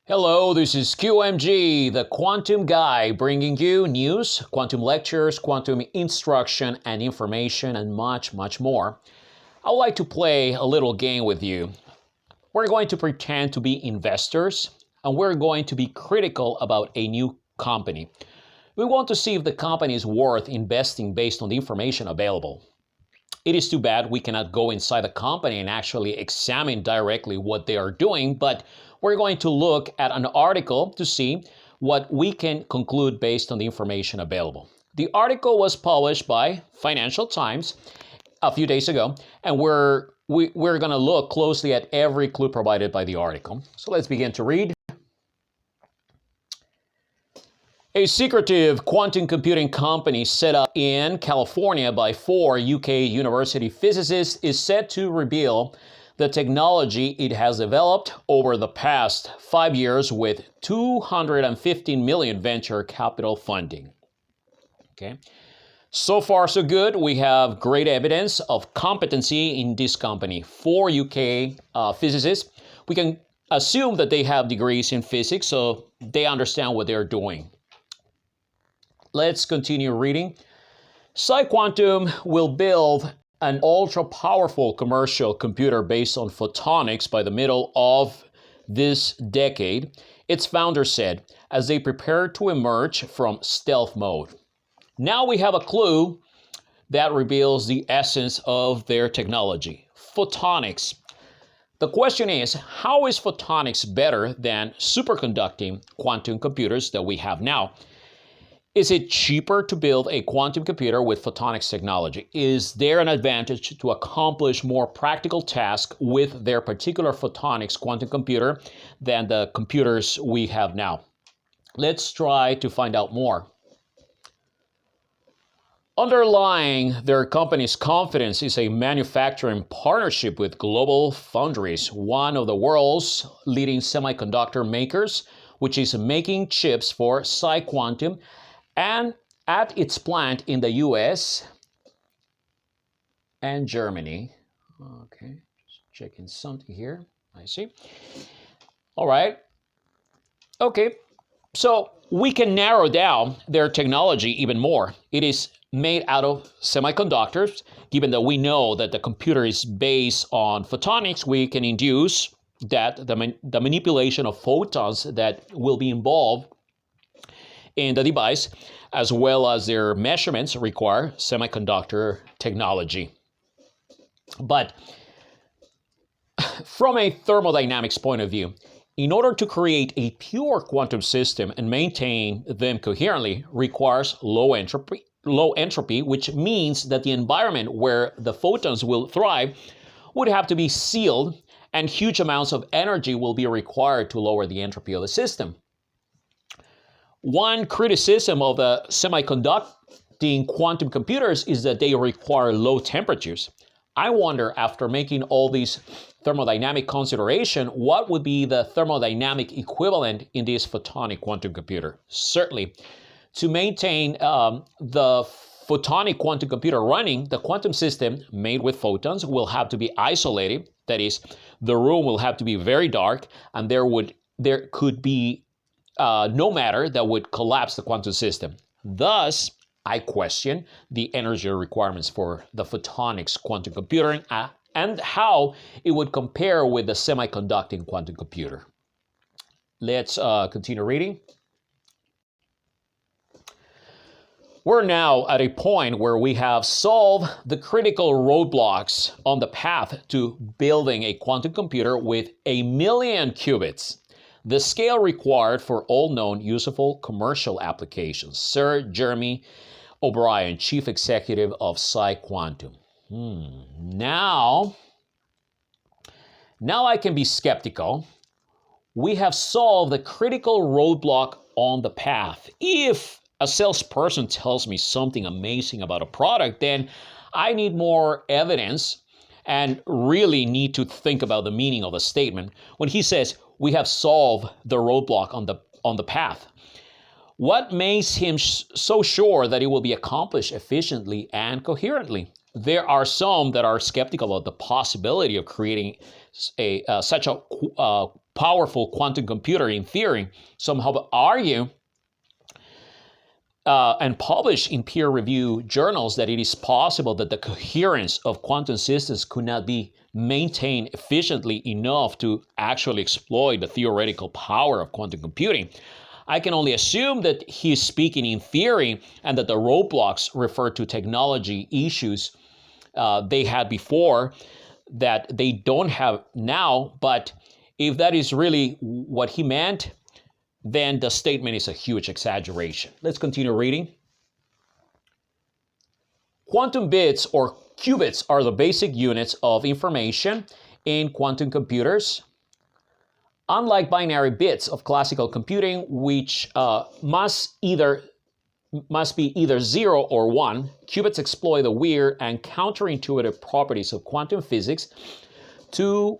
Hello, this is QMG, the quantum guy, bringing you news, quantum lectures, quantum instruction and information, and much, much more. I would like to play a little game with you. We're going to pretend to be investors, and we're going to be critical about a new company. We want to see if the company is worth investing based on the information available. It is too bad we cannot go inside the company and actually examine directly what they are doing, but we're going to look at an article to see what we can conclude based on the information available. The article was published by Financial Times a few days ago, and we're going to look closely at every clue provided by the article. So let's begin to read. A secretive quantum computing company set up in California by 4 UK university physicists is set to reveal the technology it has developed over the past 5 years with 215 million venture capital funding. Okay. So far, so good. We have great evidence of competency in this company. 4 UK physicists. We can assume that they have degrees in physics, so they understand what they're doing. Let's continue reading. PsiQuantum will build an ultra-powerful commercial computer based on photonics by the middle of this decade, its founder said, as they prepare to emerge from stealth mode. Now we have a clue that reveals the essence of their technology, photonics. The question is, how is photonics better than superconducting quantum computers that we have now? Is it cheaper to build a quantum computer with photonics technology? Is there an advantage to accomplish more practical tasks with their particular photonics quantum computer than the computers we have now? Let's try to find out more. Underlying their company's confidence is a manufacturing partnership with Global Foundries, one of the world's leading semiconductor makers, which is making chips for PsiQuantum and at its plant in the US and Germany. Okay, just checking something here. I see. All right. Okay, so we can narrow down their technology even more. It is made out of semiconductors. Given that we know that the computer is based on photonics, we can induce that the manipulation of photons that will be involved in the device, as well as their measurements, require semiconductor technology. But from a thermodynamics point of view, in order to create a pure quantum system and maintain them coherently requires low entropy, which means that the environment where the photons will thrive would have to be sealed, and huge amounts of energy will be required to lower the entropy of the system. One criticism of the semiconducting quantum computers is that they require low temperatures. I wonder, after making all these thermodynamic considerations, what would be the thermodynamic equivalent in this photonic quantum computer? Certainly, to maintain the photonic quantum computer running, the quantum system made with photons will have to be isolated. That is, the room will have to be very dark, and there could be no matter that would collapse the quantum system. Thus, I question the energy requirements for the photonics quantum computer and how it would compare with the semiconducting quantum computer. Let's continue reading. We're now at a point where we have solved the critical roadblocks on the path to building a quantum computer with 1,000,000 qubits. The scale required for all known useful commercial applications. Sir Jeremy O'Brien, Chief Executive of PsiQuantum. Now I can be skeptical. We have solved the critical roadblock on the path. If a salesperson tells me something amazing about a product, then I need more evidence and really need to think about the meaning of the statement. When he says, we have solved the roadblock on the path, what makes him so sure that it will be accomplished efficiently and coherently? There are some that are skeptical about the possibility of creating such a powerful quantum computer in theory, some have argued and published in peer-reviewed journals that it is possible that the coherence of quantum systems could not be maintained efficiently enough to actually exploit the theoretical power of quantum computing. I can only assume that he's speaking in theory and that the roadblocks refer to technology issues they had before that they don't have now. But if that is really what he meant, then the statement is a huge exaggeration. Let's continue reading. Quantum bits or qubits are the basic units of information in quantum computers. Unlike binary bits of classical computing, which must be either 0 or 1, qubits exploit the weird and counterintuitive properties of quantum physics to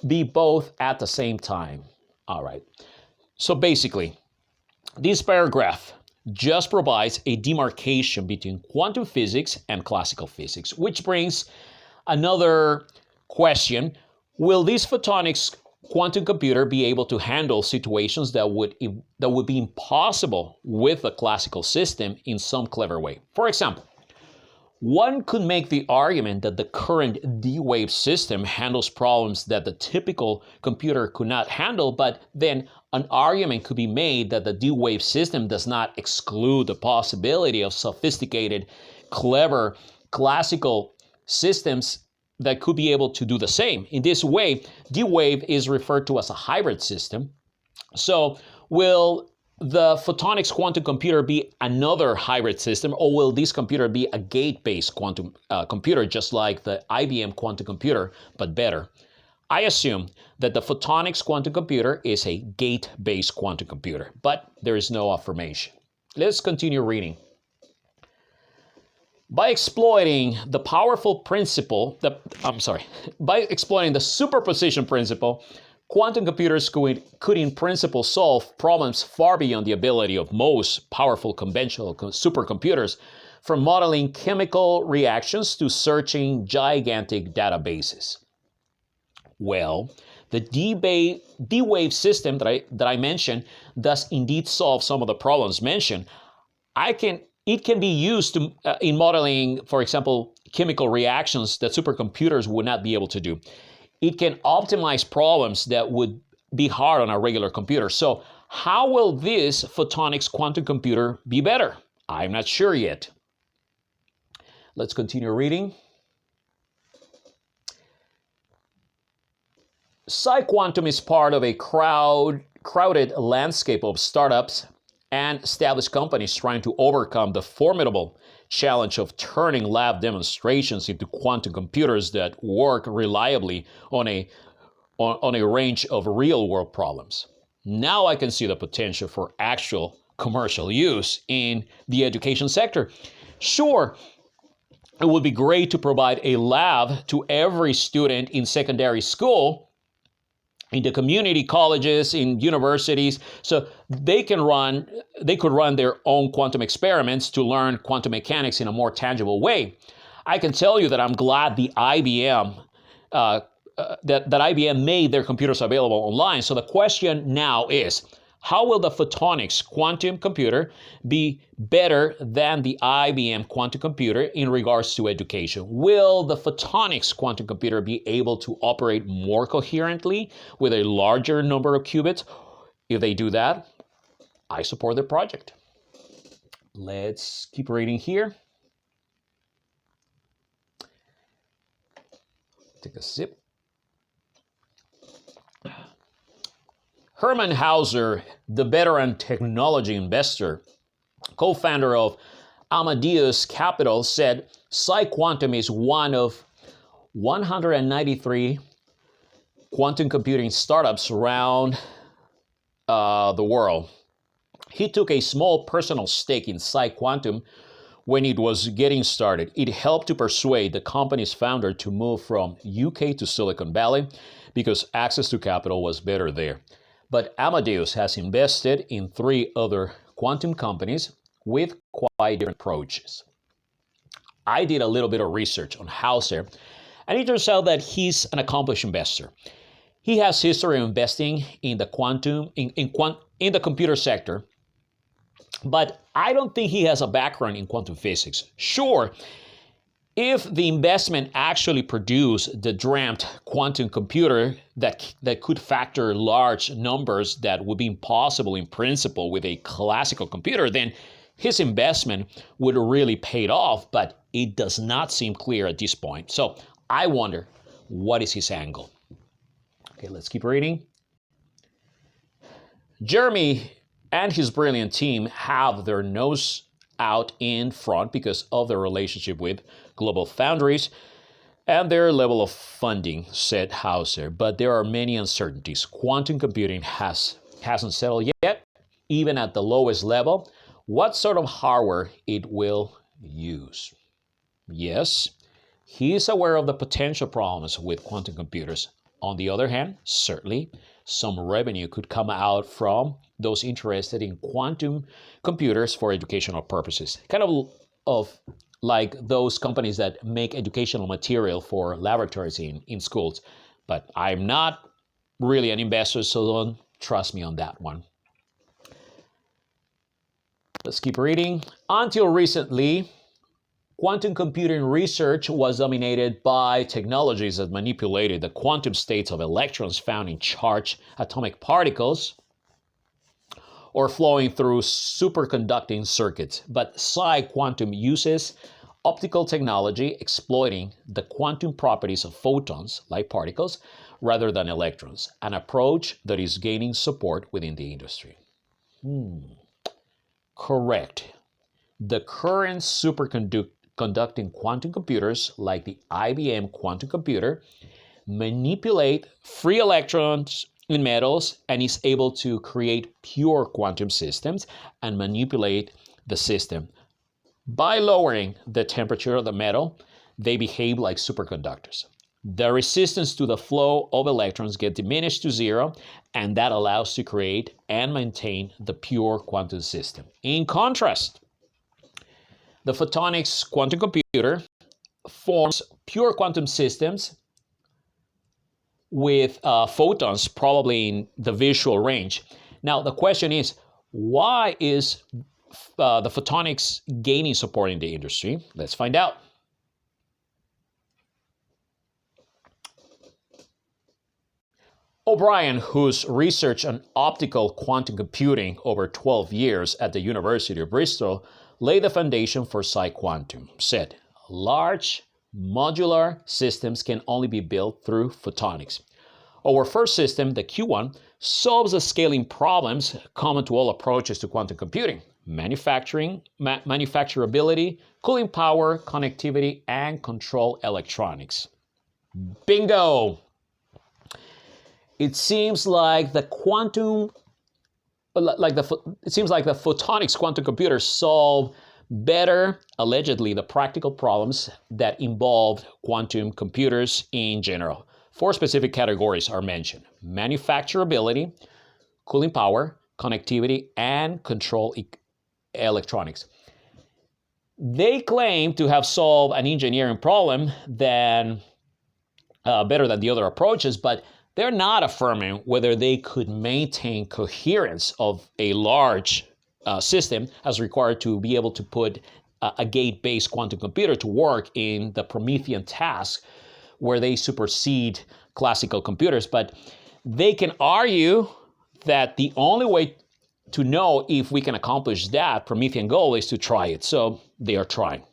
be both at the same time. All right. So basically, this paragraph just provides a demarcation between quantum physics and classical physics, which brings another question. Will this photonics quantum computer be able to handle situations that would be impossible with a classical system in some clever way? For example, one could make the argument that the current D-wave system handles problems that the typical computer could not handle, but then an argument could be made that the D-wave system does not exclude the possibility of sophisticated, clever, classical systems that could be able to do the same. In this way, D-wave is referred to as a hybrid system. So will the photonics quantum computer be another hybrid system, or will this computer be a gate-based quantum computer, just like the IBM quantum computer, but better? I assume that the photonics quantum computer is a gate-based quantum computer, but there is no affirmation. Let's continue reading. By exploiting the superposition principle, quantum computers could in principle solve problems far beyond the ability of most powerful conventional supercomputers, from modeling chemical reactions to searching gigantic databases. Well, the D-wave system that I mentioned does indeed solve some of the problems mentioned. It can be used in modeling, for example, chemical reactions that supercomputers would not be able to do. It can optimize problems that would be hard on a regular computer. So how will this photonics quantum computer be better? I'm not sure yet. Let's continue reading. PsiQuantum is part of a crowded landscape of startups and established companies trying to overcome the formidable challenge of turning lab demonstrations into quantum computers that work reliably on a range of real-world problems. Now I can see the potential for actual commercial use in the education sector. Sure, it would be great to provide a lab to every student in secondary school, in the community colleges, in universities, so they could run their own quantum experiments to learn quantum mechanics in a more tangible way. I can tell you that I'm glad the IBM that IBM made their computers available online. So the question now is, how will the photonics quantum computer be better than the IBM quantum computer in regards to education? Will the photonics quantum computer be able to operate more coherently with a larger number of qubits? If they do that, I support the project. Let's keep reading here. Take a sip. Hermann Hauser, the veteran technology investor, co-founder of Amadeus Capital, said PsiQuantum is one of 193 quantum computing startups around the world. He took a small personal stake in PsiQuantum when it was getting started. It helped to persuade the company's founder to move from UK to Silicon Valley because access to capital was better there. But Amadeus has invested in 3 other quantum companies with quite different approaches. I did a little bit of research on Hauser, and it turns out that he's an accomplished investor. He has history of investing in the in the computer sector, but I don't think he has a background in quantum physics. Sure, if the investment actually produced the dreamt quantum computer that could factor large numbers that would be impossible in principle with a classical computer, then his investment would have really paid off, but it does not seem clear at this point. So I wonder, what is his angle? Okay, let's keep reading. Jeremy and his brilliant team have their nose out in front because of their relationship with Global Foundries and their level of funding, said Hauser. But there are many uncertainties. Quantum computing hasn't settled yet, even at the lowest level, what sort of hardware it will use. Yes, he is aware of the potential problems with quantum computers. On the other hand, certainly, some revenue could come out from those interested in quantum computers for educational purposes. Kind of like those companies that make educational material for laboratories in schools. But I'm not really an investor, so don't trust me on that one. Let's keep reading. Until recently, quantum computing research was dominated by technologies that manipulated the quantum states of electrons found in charged atomic particles or flowing through superconducting circuits. But PsiQuantum uses optical technology exploiting the quantum properties of photons, like particles, rather than electrons, an approach that is gaining support within the industry. Correct. The current superconducting quantum computers, like the IBM quantum computer, manipulate free electrons in metals and is able to create pure quantum systems and manipulate the system. By lowering the temperature of the metal, they behave like superconductors. The resistance to the flow of electrons gets diminished to zero, and that allows to create and maintain the pure quantum system. In contrast, the Photonics quantum computer forms pure quantum systems with photons probably in the visual range. Now, the question is, why is the photonics gaining support in the industry? Let's find out. O'Brien, whose research on optical quantum computing over 12 years at the University of Bristol laid the foundation for PsiQuantum, said, large modular systems can only be built through photonics. Our first system, the Q1, solves the scaling problems common to all approaches to quantum computing: manufacturability, cooling power, connectivity, and control electronics. Bingo! It seems like the photonics quantum computers solve better, allegedly, the practical problems that involved quantum computers in general. 4 specific categories are mentioned: manufacturability, cooling power, connectivity, and control electronics. They claim to have solved an engineering problem better than the other approaches, but they're not affirming whether they could maintain coherence of a large system as required to be able to put a gate-based quantum computer to work in the Promethean task where they supersede classical computers. But they can argue that the only way to know if we can accomplish that Promethean goal is to try it. So they are trying.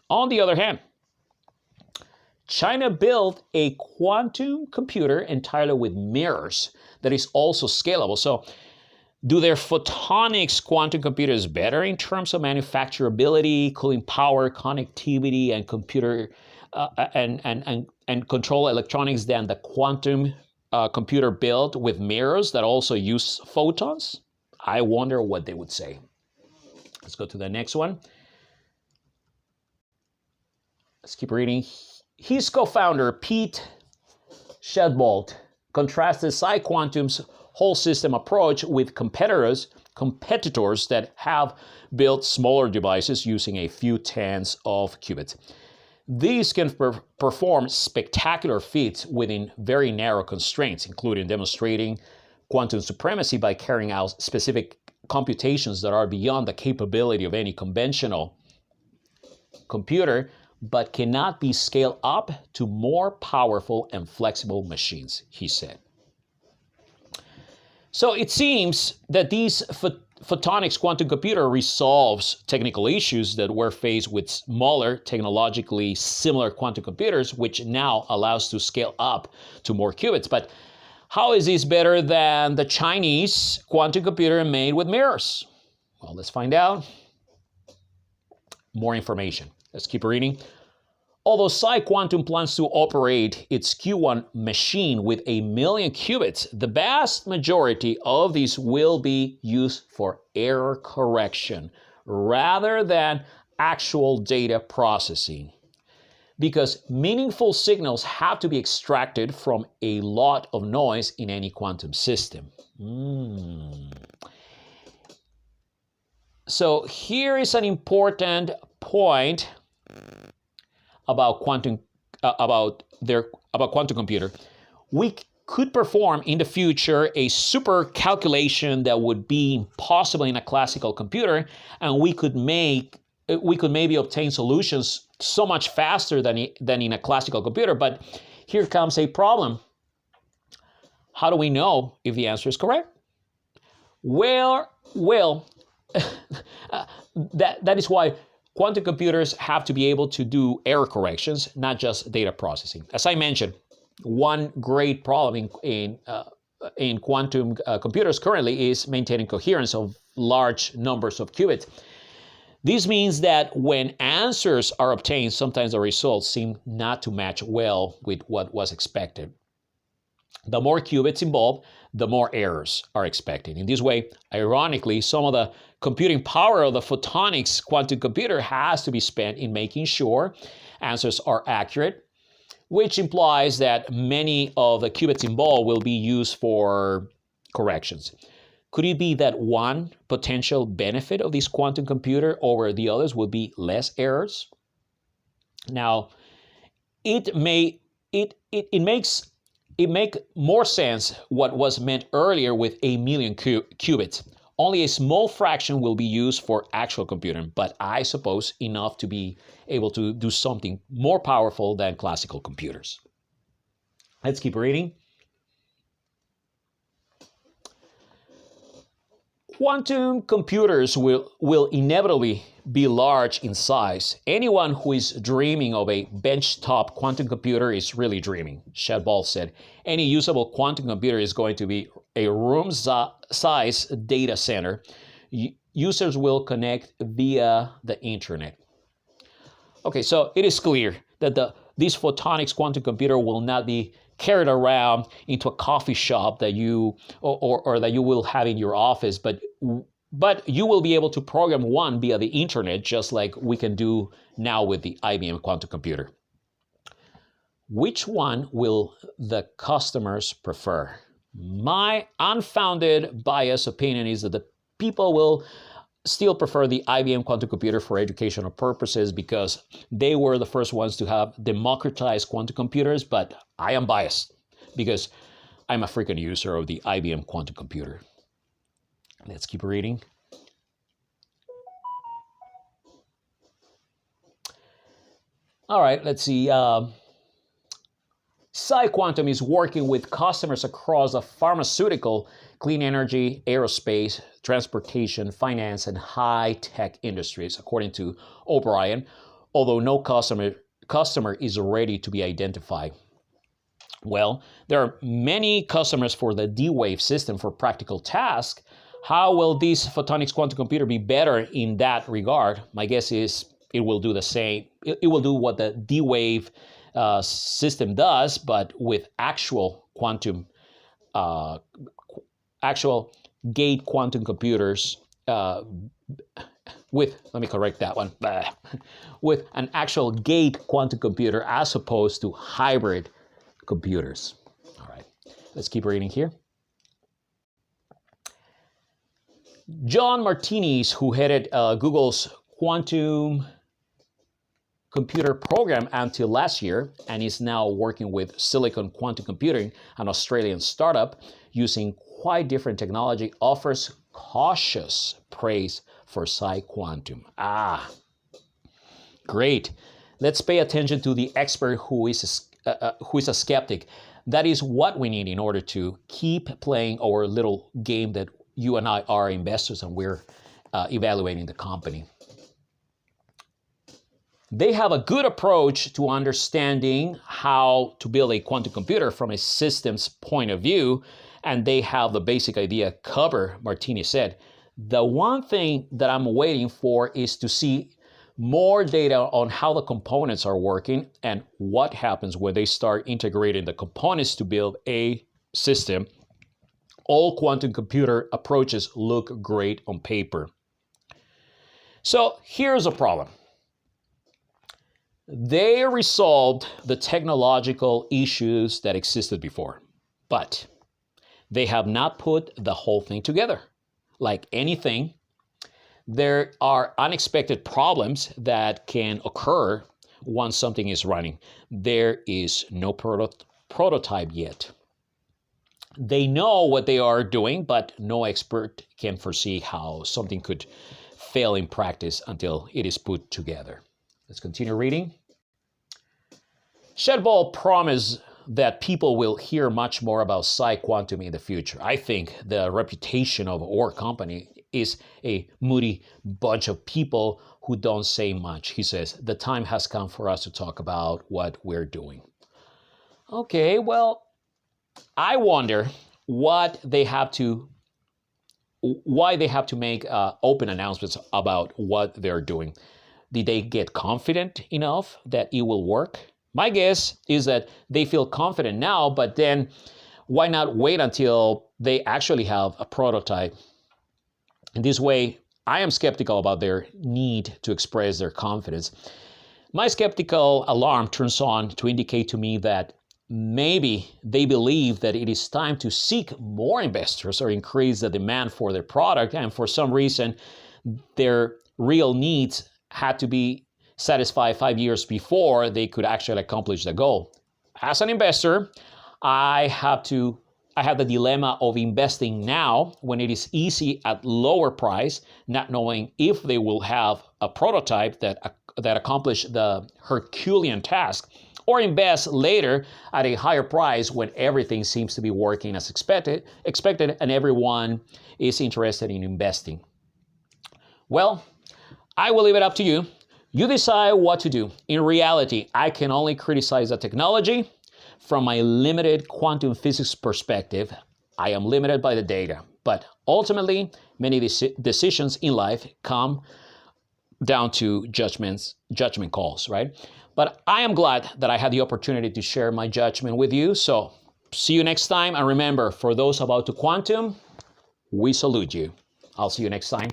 On the other hand, China built a quantum computer entirely with mirrors that is also scalable. So do their photonics quantum computers better in terms of manufacturability, cooling power, connectivity, and computer and control electronics than the quantum computer built with mirrors that also use photons? I wonder what they would say. Let's go to the next one. Let's keep reading. His co-founder, Pete Shadbolt, contrasted PsiQuantum's whole system approach with competitors that have built smaller devices using a few tens of qubits. These can perform spectacular feats within very narrow constraints, including demonstrating quantum supremacy by carrying out specific computations that are beyond the capability of any conventional computer, but cannot be scaled up to more powerful and flexible machines, he said. So it seems that these Photonics quantum computer resolves technical issues that were faced with smaller, technologically similar quantum computers, which now allows to scale up to more qubits. But how is this better than the Chinese quantum computer made with mirrors? Well, let's find out. More information. Let's keep reading. Although PsiQuantum plans to operate its Q1 machine with 1,000,000 qubits, the vast majority of these will be used for error correction rather than actual data processing, because meaningful signals have to be extracted from a lot of noise in any quantum system. So here is an important point about quantum computer. We could perform in the future a super calculation that would be impossible in a classical computer, and we could maybe obtain solutions so much faster than in a classical computer. But here comes a problem. How do we know if the answer is correct? Well, that is why quantum computers have to be able to do error corrections, not just data processing. As I mentioned, one great problem in quantum computers currently is maintaining coherence of large numbers of qubits. This means that when answers are obtained, sometimes the results seem not to match well with what was expected. The more qubits involved, the more errors are expected. In this way, ironically, some of the computing power of the photonics quantum computer has to be spent in making sure answers are accurate, which implies that many of the qubits involved will be used for corrections. Could it be that one potential benefit of this quantum computer over the others would be less errors? Now, it makes more sense what was meant earlier with 1,000,000 qubits. Only a small fraction will be used for actual computing, but I suppose enough to be able to do something more powerful than classical computers. Let's keep reading. Quantum computers will inevitably be large in size. Anyone who is dreaming of a benchtop quantum computer is really dreaming, Shadbal said. Any usable quantum computer is going to be a room-size data center. Users will connect via the internet. Okay, so it is clear that this photonics quantum computer will not be carried around into a coffee shop that you or that you will have in your office, but you will be able to program one via the internet, just like we can do now with the IBM quantum computer. Which one will the customers prefer? My unfounded biased opinion is that the people will still prefer the IBM quantum computer for educational purposes because they were the first ones to have democratized quantum computers, but I am biased because I'm a frequent user of the IBM quantum computer. Let's keep reading. All right, let's see. PsiQuantum is working with customers across the pharmaceutical, clean energy, aerospace, transportation, finance, and high-tech industries, according to O'Brien, although no customer is ready to be identified. Well, there are many customers for the D-Wave system for practical tasks. How will this photonics quantum computer be better in that regard? My guess is it will do the same. It will do what the D-Wave system does, but with actual gate quantum computers. Let me correct that one. With an actual gate quantum computer as opposed to hybrid computers. All right, let's keep reading here. John Martinis, who headed Google's quantum computer program until last year and is now working with Silicon Quantum Computing, an Australian startup using quite different technology, offers cautious praise for PsiQuantum. Great. Let's pay attention to the expert who is a skeptic. That is what we need in order to keep playing our little game that you and I are investors and we're evaluating the company. They have a good approach to understanding how to build a quantum computer from a systems point of view, and they have the basic idea covered, Martini said. The one thing that I'm waiting for is to see more data on how the components are working and what happens when they start integrating the components to build a system. All quantum computer approaches look great on paper. So here's a problem. They resolved the technological issues that existed before, but they have not put the whole thing together. Like anything, there are unexpected problems that can occur once something is running. There is no prototype yet. They know what they are doing, but no expert can foresee how something could fail in practice until it is put together. Let's continue reading. Shadball promised that people will hear much more about PsiQuantum in the future. I think the reputation of our company is a moody bunch of people who don't say much. He says, the time has come for us to talk about what we're doing. Okay, well, I wonder why they have to make open announcements about what they're doing. Did they get confident enough that it will work? My guess is that they feel confident now, but then why not wait until they actually have a prototype? In this way, I am skeptical about their need to express their confidence. My skeptical alarm turns on to indicate to me that maybe they believe that it is time to seek more investors or increase the demand for their product, and for some reason, their real needs had to be satisfied 5 years before they could actually accomplish the goal. As an investor, I have the dilemma of investing now when it is easy at lower price, not knowing if they will have a prototype that accomplish the Herculean task, or invest later at a higher price when everything seems to be working as expected and everyone is interested in investing. Well, I will leave it up to you. You decide what to do. In reality, I can only criticize the technology. From my limited quantum physics perspective, I am limited by the data. But ultimately, many decisions in life come down to judgment calls, right? But I am glad that I had the opportunity to share my judgment with you. So see you next time. And remember, for those about to quantum, we salute you. I'll see you next time.